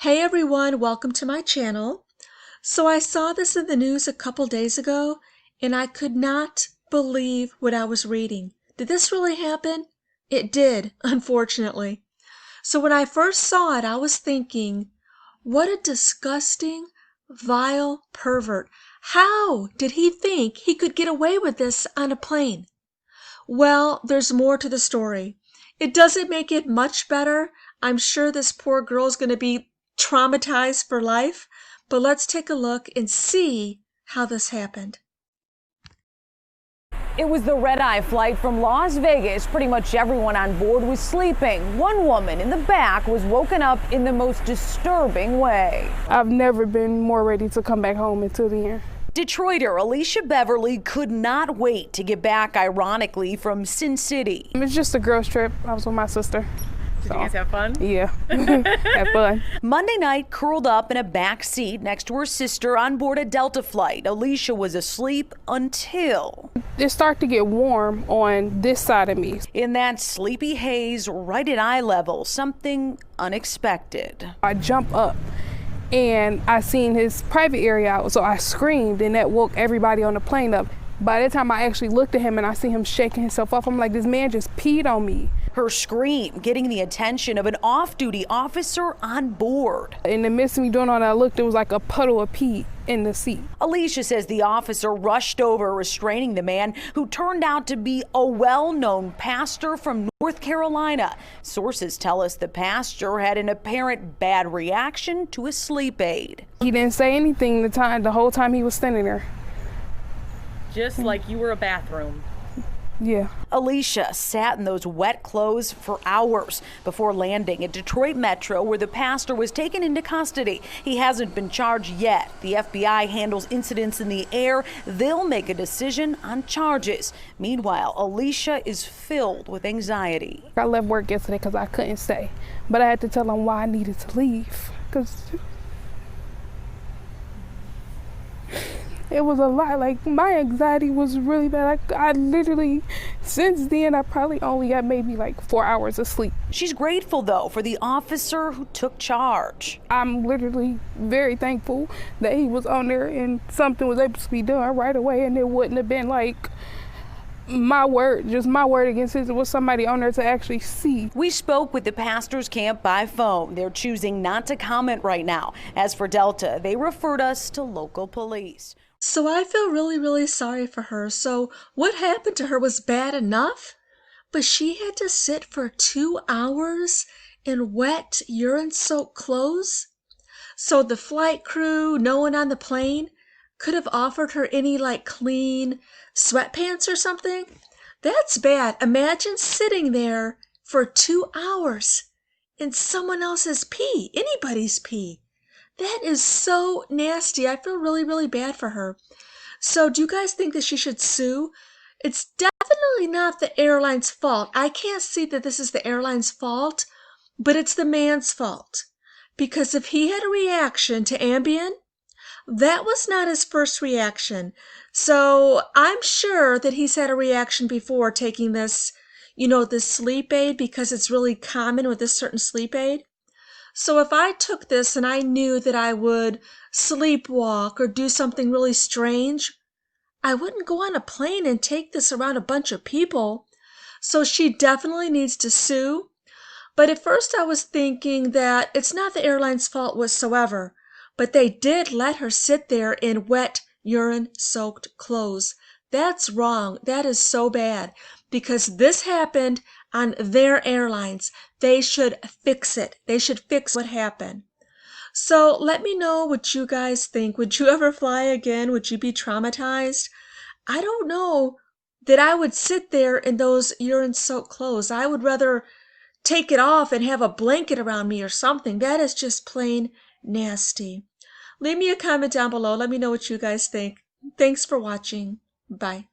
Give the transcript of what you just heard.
Hey everyone, welcome to my channel. So I saw this in the news a couple days ago and I could not believe what I was reading. Did this really happen? It did, unfortunately. So when I first saw it, I was thinking, what a disgusting, vile pervert. How did he think he could get away with this on a plane? Well, there's more to the story. It doesn't make it much better. I'm sure this poor girl's going to be traumatized for life, but let's take a look and see how this happened. It was the red-eye flight from Las Vegas. Pretty much everyone on board was sleeping. One woman in the back was woken up in the most disturbing way. I've never been more ready to come back home until the end. Detroiter Alicia Beverly could not wait to get back, ironically, from Sin City. It's just a girls trip. I was with my sister. Did you guys have fun? Yeah, had fun. Monday night, curled up in a back seat next to her sister on board a Delta flight. Alicia was asleep until It started to get warm on this side of me. in that sleepy haze right at eye level, something unexpected. I jump up and I seen his private area out, so I screamed and that woke everybody on the plane up. By the time I actually looked at him and I see him shaking himself off, I'm like, this man just peed on me. Her scream getting the attention of an off-duty officer on board. In the midst of me doing all that, I looked, it was like a puddle of pee in the seat. Alicia says the officer rushed over, restraining the man who turned out to be a well-known pastor from North Carolina. Sources tell us the pastor had an apparent bad reaction to a sleep aid. He didn't say anything the whole time he was standing there. Just like you were a bathroom. Yeah. Alicia sat in those wet clothes for hours before landing at Detroit Metro, where the pastor was taken into custody. He hasn't been charged yet. The FBI handles incidents in the air. They'll make a decision on charges. Meanwhile, Alicia is filled with anxiety. I left work yesterday because I couldn't stay, but I had to tell them why I needed to leave because it was a lot. Like, my anxiety was really bad. Like, I literally, since then, I probably only got maybe like 4 hours of sleep. She's grateful, though, for the officer who took charge. I'm literally very thankful that he was on there and something was able to be done right away, and it wouldn't have been like my word against his. It was somebody on there to actually see. We spoke with the pastor's camp by phone. They're choosing not to comment right now. As for Delta, they referred us to local police. So I feel really sorry for her. So what happened to her was bad enough, but she had to sit for 2 hours in wet, urine-soaked clothes? So the flight crew, no one on the plane, could have offered her any like clean sweatpants or something? That's bad. Imagine sitting there for 2 hours in someone else's pee, anybody's pee. That is so nasty. I feel really bad for her. So do you guys think that she should sue? It's definitely not the airline's fault. I can't see that this is the airline's fault, but it's the man's fault. Because if he had a reaction to Ambien, that was not his first reaction. So I'm sure that he's had a reaction before taking this, this sleep aid, because it's really common with this certain sleep aid. So if I took this and I knew that I would sleepwalk or do something really strange, I wouldn't go on a plane and take this around a bunch of people. So she definitely needs to sue. But at first I was thinking that it's not the airline's fault whatsoever, but they did let her sit there in wet, urine-soaked clothes. That's wrong. That is so bad, because this happened on their airlines. They should fix it. They should fix what happened. So let me know what you guys think. Would you ever fly again? Would you be traumatized? I don't know that I would sit there in those urine-soaked clothes. I would rather take it off and have a blanket around me or something. That is just plain nasty. Leave me a comment down below. Let me know what you guys think. Thanks for watching. Bye.